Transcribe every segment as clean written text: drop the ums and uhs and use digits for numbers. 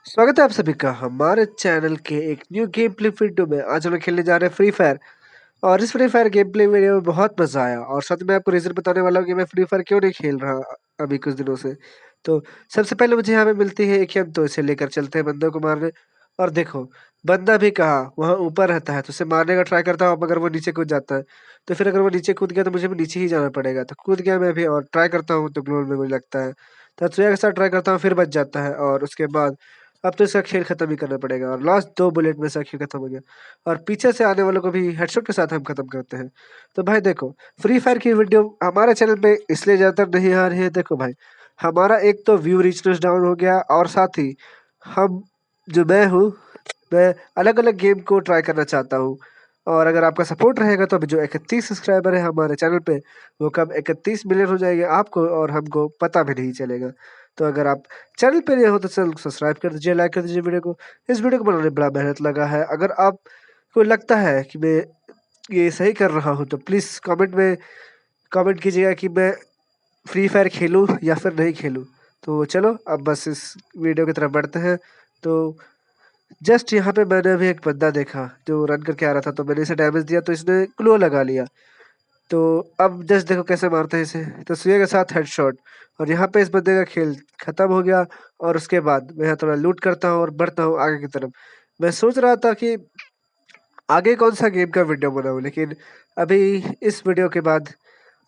स्वागत है आप सभी का हमारे चैनल के एक न्यू गेम प्ले वीडियो में। आज हम लोग खेलने जा रहे हैं फ्री फायर। और इस free fire game play video में बहुत मजा आया और साथ में आपको रीजन बताने वाला हूँ कि मैं फ्री फायर क्यों नहीं खेल रहा अभी कुछ दिनों से। तो सबसे पहले मुझे यहाँ पे मिलती है एक तो इसे लेकर चलते हैं बंदों को मारने। और देखो, बंदा भी कहा वहाँ ऊपर रहता है तो उसे मारने का ट्राई करता हूँ, मगर वो नीचे कूद जाता है। तो फिर अगर वो नीचे कूद गया तो मुझे भी नीचे ही जाना पड़ेगा। तो कूद गया मैं भी और ट्राई करता हूँ तो ग्लोल में मुझे लगता है। तो त्सुया के साथ ट्राई करता हूँ, फिर बच जाता है और उसके बाद अब तो इसका खेल खत्म ही करना पड़ेगा। और लास्ट 2 बुलेट में इसका खेल खत्म हो गया और पीछे से आने वालों को भी हेडशॉट के साथ हम खत्म करते हैं। तो भाई देखो, फ्री फायर की वीडियो हमारे चैनल पे इसलिए ज़्यादातर नहीं आ रही है। देखो भाई, हमारा एक तो व्यू रीचनेस डाउन हो गया और साथ ही हम जो मैं अलग-अलग गेम को ट्राई करना चाहता हूँ। और अगर आपका सपोर्ट रहेगा तो अभी जो 31 सब्सक्राइबर है हमारे चैनल पे, वो कब 31 मिलियन हो जाएंगे आपको और हमको पता भी नहीं चलेगा। तो अगर आप चैनल पे नए हो तो चैनल को सब्सक्राइब कर दीजिए, लाइक कर दीजिए वीडियो को। इस वीडियो को बनाने में बड़ा मेहनत लगा है। अगर आपको लगता है कि मैं ये सही कर रहा हूँ तो प्लीज़ कमेंट में कमेंट कीजिएगा कि मैं फ्री फायर खेलूँ या फिर नहीं खेलूँ। तो चलो अब बस इस वीडियो की तरफ बढ़ते हैं। तो जस्ट यहाँ पे मैंने अभी एक बंदा देखा जो रन करके आ रहा था, तो मैंने इसे डैमेज दिया तो इसने ग्लो लगा लिया। तो अब जस्ट देखो कैसे मारते हैं इसे, तो सुइया के साथ हेडशॉट। और यहाँ पे इस बंदे का खेल खत्म हो गया। और उसके बाद मैं यहाँ थोड़ा लूट करता हूँ और बढ़ता हूँ आगे की तरफ। मैं सोच रहा था कि आगे कौन सा गेम का वीडियो बनाऊँ, लेकिन अभी इस वीडियो के बाद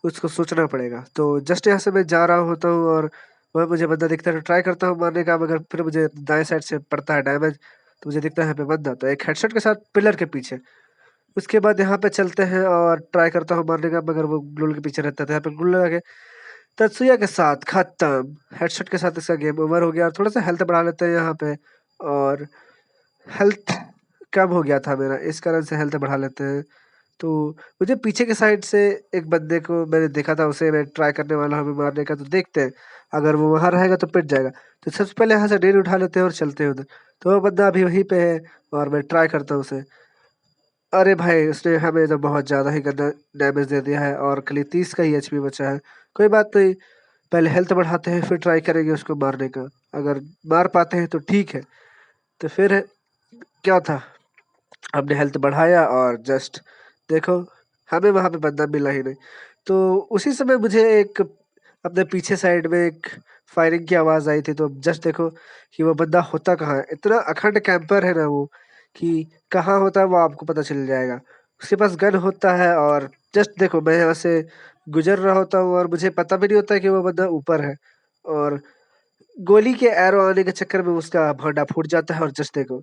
उसको सोचना पड़ेगा। तो जस्ट यहाँ से मैं जा रहा होता हूँ और वह मुझे बंदा दिखता है तो ट्राई करता हूँ मारने का, मगर फिर मुझे दाएं साइड से पड़ता है डैमेज। तो मुझे दिखता है यहाँ पे बंदा, तो एक हेडशॉट के साथ पिलर के पीछे। उसके बाद यहाँ पे चलते हैं और ट्राई करता हूँ मारने का, मगर वो ग्लूल के पीछे रहता था। यहाँ पे ग्लूल लगा के तत्सुया के साथ खत्म। हेडशॉट के साथ इसका गेम ओवर हो गया। और थोड़ा सा हेल्थ बढ़ा लेते हैं यहाँ पे। और हेल्थ कम हो गया था मेरा, इस कारण से हेल्थ बढ़ा लेते हैं। तो मुझे पीछे के साइड से एक बंदे को मैंने देखा था, उसे मैं ट्राई करने वाला हूँ मारने का। तो देखते हैं, अगर वो वहां रहेगा तो पिट जाएगा। तो सबसे पहले यहाँ से डेल उठा लेते हैं और चलते हैं उधर। तो वो बंदा अभी वहीं पे है और मैं ट्राई करता हूँ उसे। अरे भाई, उसने हमें तो बहुत ज्यादा ही गंदा डैमेज दे दिया है और खाली 30 का ही एचपी बचा है। कोई बात नहीं, पहले हेल्थ बढ़ाते हैं फिर ट्राई करेंगे उसको मारने का। अगर मार पाते हैं तो ठीक है। तो फिर क्या था, हमने हेल्थ बढ़ाया और जस्ट देखो, हमें वहां पे बंदा मिला ही नहीं। तो उसी समय मुझे एक अपने पीछे साइड में एक फायरिंग की आवाज आई थी। तो जस्ट देखो कि वो बंदा होता कहाँ है। इतना अखंड कैंपर है ना वो, कि कहाँ होता है वो आपको पता चल जाएगा। उसके पास गन होता है और जस्ट देखो मैं यहाँ से गुजर रहा होता हूँ और मुझे पता भी नहीं होता कि वो बंदा ऊपर है। और गोली के एरो आने के चक्कर में उसका भांडा फूट जाता है। और जस्ट देखो,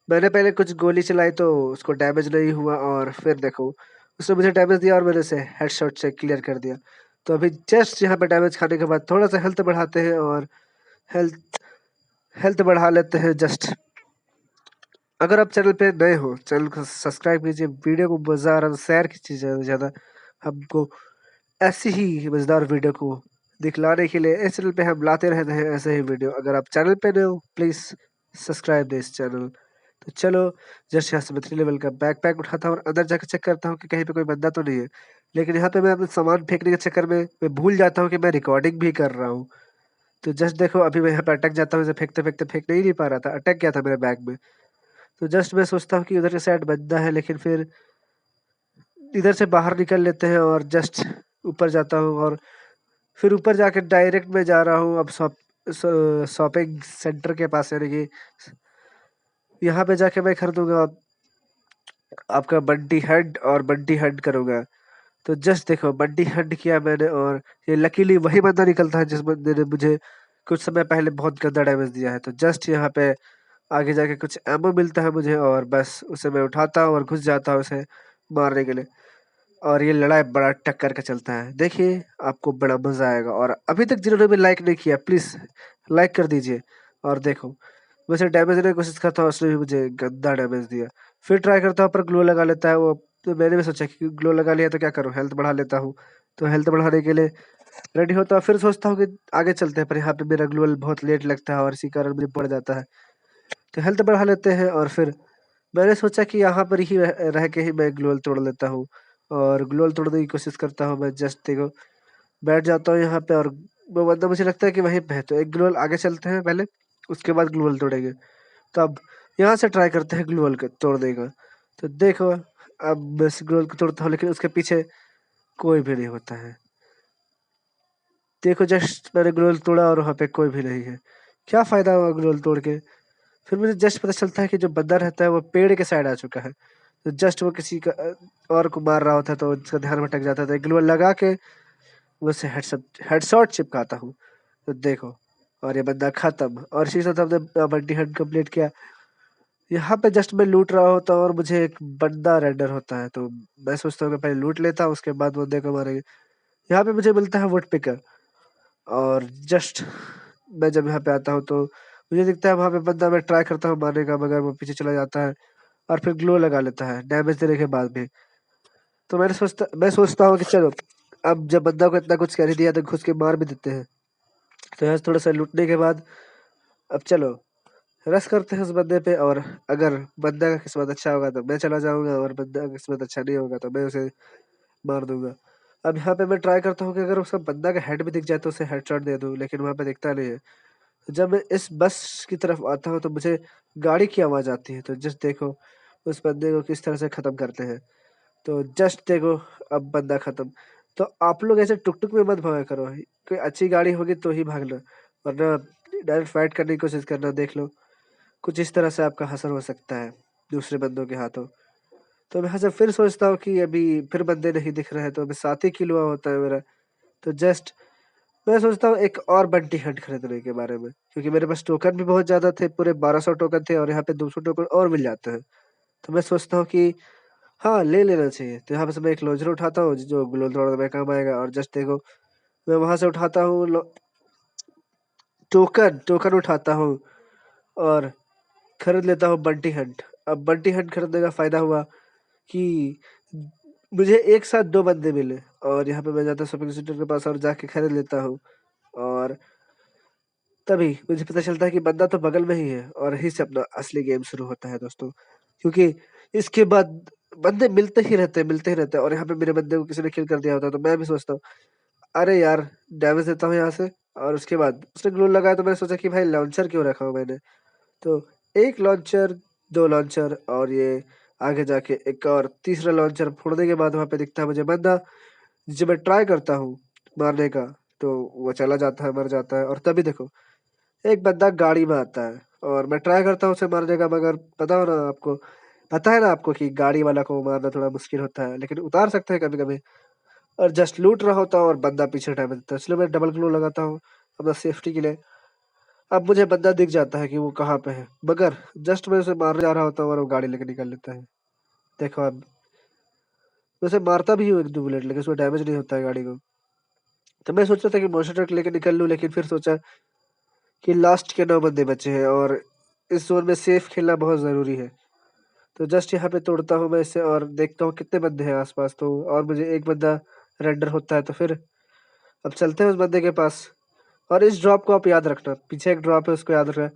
मैंने पहले कुछ गोली चलाई तो उसको डैमेज नहीं हुआ और फिर देखो उसने मुझे डैमेज दिया और मैंने उसे हेडशॉट से क्लियर कर दिया। तो अभी जस्ट यहाँ पे डैमेज खाने के बाद थोड़ा सा हेल्थ बढ़ाते हैं और हेल्थ हेल्थ बढ़ा लेते हैं जस्ट। अगर आप चैनल पे नए हो, चैनल को सब्सक्राइब कीजिए, वीडियो को मज़ेदार और शेयर कीजिए ज़्यादा से ज़्यादा। हमको ऐसी ही मज़ेदार वीडियो को दिखलाने के लिए इस चैनल पे हम लाते रहते हैं ऐसे ही वीडियो। अगर आप चैनल पे नए हो प्लीज़ सब्सक्राइब दे इस चैनल। तो चलो, जस्ट यहाँ से मैं 3 लेवल का बैकपैक उठाता हूँ और अंदर जाके चेक करता हूँ कि कहीं पे कोई बंदा तो नहीं है। लेकिन यहाँ पे मैं अपना सामान फेंकने के चक्कर में मैं भूल जाता हूँ कि मैं रिकॉर्डिंग भी कर रहा हूँ। तो जस्ट देखो, अभी मैं यहाँ पे अटक जाता हूँ, इसे फेंकते-फेंकते फेंक नहीं पा रहा था, अटक गया था मेरे बैग में। तो जस्ट मैं सोचता हूँ कि उधर के साइड बंदा है, लेकिन फिर इधर से बाहर निकल लेते हैं और जस्ट ऊपर जाता हूँ। और फिर ऊपर जाके डायरेक्ट मैं जा रहा हूँ अब शॉपिंग सेंटर के पास, यानी कि यहाँ पे जाके मैं खरीदूँगा आपका बंटी हंट और बंटी हंट करूँगा। तो जस्ट देखो, बंटी हंट किया मैंने और ये लकीली वही बंदा निकलता है जिस बंदे ने मुझे कुछ समय पहले बहुत गंदा डैमेज दिया है। तो जस्ट यहाँ पे आगे जाके कुछ एमो मिलता है मुझे और बस उसे मैं उठाता हूँ और घुस जाता हूँ उसे मारने के लिए। और ये लड़ाई बड़ा टक्कर का चलता है, देखिए आपको बड़ा मजा आएगा। और अभी तक जिन्होंने भी लाइक नहीं किया प्लीज लाइक कर दीजिए। और देखो, वैसे डैमेज देने की कोशिश करता हूँ, उसने भी मुझे गंदा डैमेज दिया। फिर ट्राई करता हूँ पर ग्लो लगा लेता है वो। तो मैंने भी सोचा कि ग्लो लगा लिया तो क्या करूँ, हेल्थ बढ़ा लेता हूँ। तो हेल्थ बढ़ाने के लिए रेडी होता हूँ, फिर सोचता हूँ कि आगे चलते हैं, पर यहाँ पे मेरा ग्लो बहुत लेट लगता है और इसी कारण मुझे पड़ जाता है। तो हेल्थ बढ़ा लेते हैं और फिर मैंने सोचा कि यहाँ पर ही रह के ही मैं ग्लोअल तोड़ लेता हूँ। और ग्लोअल तोड़ने की कोशिश करता हूँ मैं, जस्ट देखो बैठ जाता हूँ यहाँ पे। और वो बंदा मुझे लगता है कि वहीं पे है, तो एक ग्लोअल आगे चलते हैं पहले, उसके बाद ग्लू वॉल तोड़ेंगे। तो अब यहाँ से ट्राई करते हैं ग्लू वॉल को तोड़ने का। तो देखो अब मैं इस ग्लू वॉल को तोड़ता हूँ लेकिन उसके पीछे कोई भी नहीं होता है। देखो जस्ट मैंने ग्लू वॉल तोड़ा और वहाँ पे कोई भी नहीं है। क्या फ़ायदा हुआ ग्लू वॉल तोड़ के? फिर मुझे जस्ट पता चलता है कि जो बंदा रहता है वो पेड़ के साइड आ चुका है। तो जस्ट वो किसी का और को मार रहा होता है तो उसका ध्यान भटक जाता था। ग्लू वॉल लगा के मैं उसे हेडशॉट चिपकाता हूँ। तो देखो और ये बंदा खत्म और इसी के साथ हमने मल्टी हंट कंप्लीट किया। यहाँ पे जस्ट मैं लूट रहा होता हूँ और मुझे एक बंदा रेंडर होता है तो मैं सोचता हूँ कि पहले लूट लेता हूँ उसके बाद बंदे को मारेंगे। यहाँ पे मुझे मिलता है वुड पिकर और जस्ट मैं जब यहाँ पे आता हूँ तो मुझे दिखता है वहाँ पे बंदा। मैं ट्राई करता हूँ मारने का मगर वो पीछे चला जाता है और फिर ग्लो लगा लेता है डैमेज देने के बाद भी। तो मैं सोचता हूँ कि चलो अब जब बंदा को इतना कुछ कर ही दिया तो घुस के मार भी देते हैं। तो यहाँ से थोड़ा सा लूटने के बाद अब चलो रश करते हैं उस बंदे पे। और अगर बंदा का किस्मत अच्छा होगा तो मैं चला जाऊंगा और बंदा का किस्मत अच्छा नहीं होगा तो मैं उसे मार दूंगा। अब यहाँ पे मैं ट्राई करता हूँ कि अगर उसका बंदा का हेड भी दिख जाए तो उसे हेडशॉट दे दूं लेकिन वहाँ पे दिखता नहीं है। तो जब मैं इस बस की तरफ आता हूँ तो मुझे गाड़ी की आवाज़ आती है। तो जस्ट देखो उस बंदे को किस तरह से ख़त्म करते हैं। तो जस्ट देखो अब बंदा खत्म। तो आप लोग ऐसे टुक टुक में मत भागा करो। कोई अच्छी गाड़ी होगी तो ही भागना वरना डायरेक्ट फाइट करने की कोशिश करना। देख लो कुछ इस तरह से आपका हसर हो सकता है दूसरे बंदों के हाथों। तो मैं यहाँ से फिर सोचता हूँ कि अभी फिर बंदे नहीं दिख रहे हैं तो अभी 7 ही किलो होता है मेरा। तो जस्ट मैं सोचता हूँ एक और बंटी हंट खरीदने के बारे में क्योंकि मेरे पास टोकन भी बहुत ज़्यादा थे। पूरे 1200 टोकन थे और यहाँ पे 200 टोकन और मिल जाते हैं। तो मैं सोचता हूँ कि हाँ ले लेना चाहिए। तो यहाँ पे से मैं एक लॉन्चर उठाता हूँ जो ग्लोल थ्रोन में काम आएगा और जस्ट देखो मैं वहां से उठाता हूँ टोकन टोकन उठाता हूँ और खरीद लेता हूँ बंटी हंट। अब बंटी हंट खरीदने का फायदा हुआ कि मुझे एक साथ दो बंदे मिले और यहाँ पे मैं जाता हूँ शॉपिंग सेंटर के पास और जाके खरीद लेता हूँ। और तभी मुझे पता चलता है कि बंदा तो बगल में ही है और यहीं से अपना असली गेम शुरू होता है दोस्तों। क्योंकि इसके बाद बंदे मिलते ही रहते हैं और यहाँ पे मेरे बंदे को किसी ने किल कर दिया होता है तो मैं भी सोचता हूँ अरे यार डैमेज देता हूँ यहाँ से। और उसके बाद उसने ग्लू लगाया तो मैंने सोचा कि भाई लॉन्चर क्यों रखा हूँ मैंने। तो एक लॉन्चर, दो लॉन्चर और ये आगे जाके एक और तीसरा लॉन्चर फोड़ने के बाद वहां पे दिखता है मुझे बंदा जिसे मैं ट्राई करता हूँ मारने का। तो वो चला जाता है मर जाता है और तभी देखो एक बंदा गाड़ी में आता है और मैं ट्राई करता हूँ उसे मारने का मगर पता है ना आपको कि गाड़ी वाला को मारना थोड़ा मुश्किल होता है लेकिन उतार सकते हैं कभी कभी। और जस्ट लूट रहा होता हूँ और बंदा पीछे डैमेज देता है इसलिए मैं डबल ग्लू लगाता हूँ अपना सेफ्टी के लिए। अब मुझे बंदा दिख जाता है कि वो कहाँ पे है मगर जस्ट मैं उसे मारने जा रहा होता हूँ और वो गाड़ी लेके निकल लेता है। देखो अब मैं उसे मारता भी हूँ एक दो बुलेट लेकिन उसमें डैमेज नहीं होता है गाड़ी को। तो मैं सोच रहा था कि मोशन ट्रक लेके निकल लूँ लेकिन फिर सोचा कि लास्ट के 9 बंदे बचे हैं और इस जोन में सेफ खेलना बहुत ज़रूरी है। तो जस्ट यहाँ पे तोड़ता हूँ मैं इसे और देखता हूँ कितने बंदे हैं आसपास। तो और मुझे एक बंदा रेंडर होता है तो फिर अब चलते हैं उस बंदे के पास। और इस ड्रॉप को आप याद रखना पीछे एक ड्रॉप है उसको याद रखना।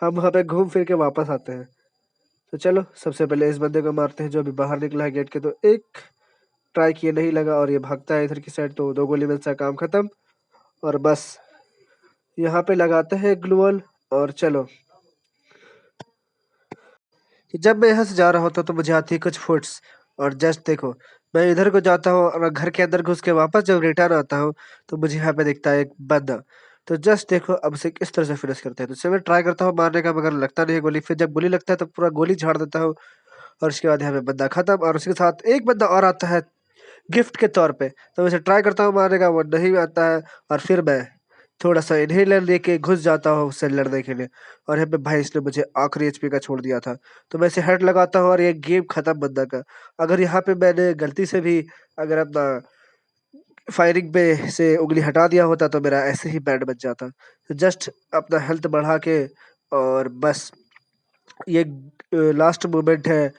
हम वहाँ पे घूम फिर के वापस आते हैं। तो चलो सबसे पहले इस बंदे को मारते हैं जो अभी बाहर निकला है गेट के। तो एक ट्राई किए नहीं लगा और ये भागता है इधर की साइड तो दो गोली मिलता है काम खत्म। और बस यहाँ पे लगाते हैं ग्लू वॉल और चलो कि जब मैं यहाँ से जा रहा होता तो मुझे आती है कुछ फुट्स। और जस्ट देखो मैं इधर को जाता हूँ और घर के अंदर घुस के वापस जब रिटर्न आता हूँ तो मुझे यहाँ पे दिखता है एक बंदा। तो जस्ट देखो अब उसे किस तरह से फिनिश करते हैं। तो उसे मैं ट्राई करता हूँ मारने का मगर लगता नहीं है गोली। फिर जब गोली लगता है तो पूरा गोली झाड़ देता हूँ और उसके बाद यहाँ पे बंदा खत्म। और उसके साथ एक बंदा और आता है गिफ्ट के तौर पे। तो मैं उसे ट्राई करता हूँ मारने का वो नहीं आता है और फिर मैं थोड़ा सा इनहेलर लेके घुस जाता हूँ उससे लड़ने के लिए। और यहाँ पे भाई इसने मुझे आखिरी एचपी का छोड़ दिया था। तो मैं इसे हेड लगाता हूँ और ये गेम खत्म बंदा का। अगर यहाँ पे मैंने गलती से भी अगर अपना फायरिंग पे से उंगली हटा दिया होता तो मेरा ऐसे ही बैंड बच जाता। तो जस्ट अपना हेल्थ बढ़ा के और बस ये लास्ट मोमेंट है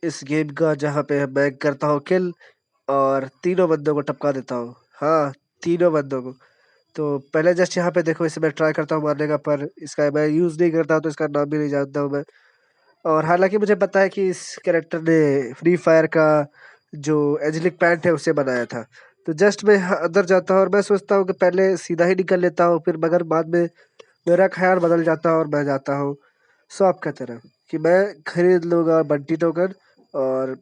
इस गेम का जहाँ पे मैं करता हूँ किल और तीनों बंदों को टपका देता हूँ। हाँ तीनों बंदों को। तो पहले जस्ट यहाँ पे देखो इसे मैं ट्राई करता हूँ मारने का पर इसका मैं यूज़ नहीं करता हूँ तो इसका नाम भी नहीं जानता हूँ मैं। और हालांकि मुझे पता है कि इस कैरेक्टर ने फ्री फायर का जो एंजेलिक पैंट है उसे बनाया था। तो जस्ट मैं अंदर जाता हूँ और मैं सोचता हूँ कि पहले सीधा ही निकल लेता हूँ फिर मगर बाद में मेरा ख्याल बदल जाता है और मैं जाता हूँ शॉप की तरफ कि मैं खरीद लूँगा बंटी टोकन और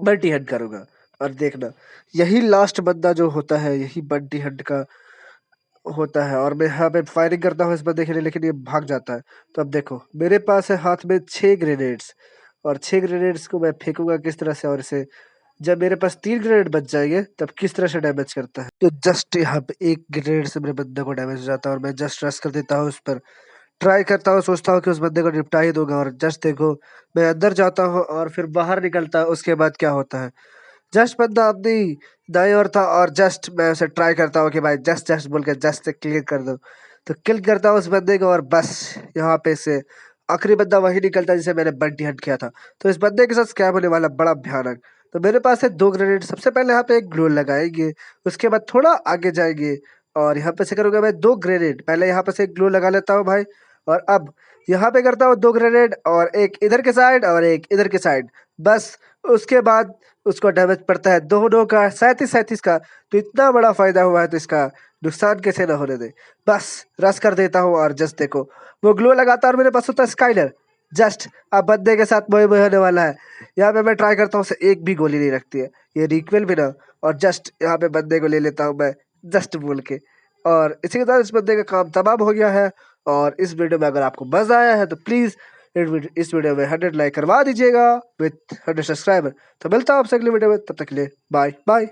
बंटी हंट करूँगा। और देखना, यही लास्ट बंदा जो होता है, यही बंटी हंट का होता है और मैं यहाँ पे फायरिंग करता हूँ इस बंदे के लिए, लेकिन ये भाग जाता है। तो अब देखो, मेरे पास है हाथ में 6 ग्रेनेड्स और 6 ग्रेनेड्स को मैं फेंकूँगा किस तरह से, और इसे जब मेरे पास 3 ग्रेनेड बच जाएँगे तब किस तरह से डैमेज करता है। तो जस्ट यहाँ पे 1 ग्रेनेड से मेरे बंदे को डैमेज हो जाता है और मैं जस्ट रश कर देता हूँ उस पर। ट्राई करता हूँ, सोचता हूँ कि उस बंदे को निपटा ही दूँगा और जस्ट देखो, मैं अंदर जाता हूँ और फिर बाहर निकलता हूँ, उसके बाद क्या होता है, जस्ट बंदा अपनी दाईं ओर था और जस्ट मैं उसे ट्राई करता हूँ कि भाई जस्ट जस्ट बोल के जस्ट से क्लियर कर दो। तो किल करता हूँ उस बंदे को और बस यहाँ पे से आखिरी बंदा वही निकलता है जिसे मैंने बंटी हंट किया था। तो इस बंदे के साथ स्कैम होने वाला बड़ा भयानक। तो मेरे पास है 2 ग्रेनेड। सबसे पहले यहाँ पे एक ग्लू लगाएंगे, उसके बाद थोड़ा आगे जाएंगे और यहाँ पे से करूँगा मैं 2 ग्रेनेड। पहले यहाँ पे से एक ग्लू लगा लेता हूँ भाई, और अब यहाँ पे करता हूँ 2 ग्रेनेड और एक इधर के साइड और एक इधर के साइड। बस उसके बाद उसको डैमेज पड़ता है दोनों का 37-37 का। तो इतना बड़ा फायदा हुआ है तो इसका नुकसान कैसे ना होने दे। बस रश कर देता हूँ और जस्ट देखो, वो ग्लो लगाता है और मेरे पास होता है स्काइलर। जस्ट अब बंदे के साथ मोए मोए होने वाला है। यहाँ पे मैं ट्राई करता हूँ, उसे एक भी गोली नहीं लगती है, ये रिक्वेल भी ना। और जस्ट यहाँ पे बंदे को ले लेता हूँ मैं जस्ट बोल के, और इसी के साथ इस बंदे का काम तमाम हो गया है। और इस वीडियो में अगर आपको मजा आया है तो प्लीज़ इस वीडियो में 100 लाइक करवा दीजिएगा विथ 100 सब्सक्राइबर। तो मिलता हूँ आपसे अगले वीडियो में, तब तक के लिए बाय बाय।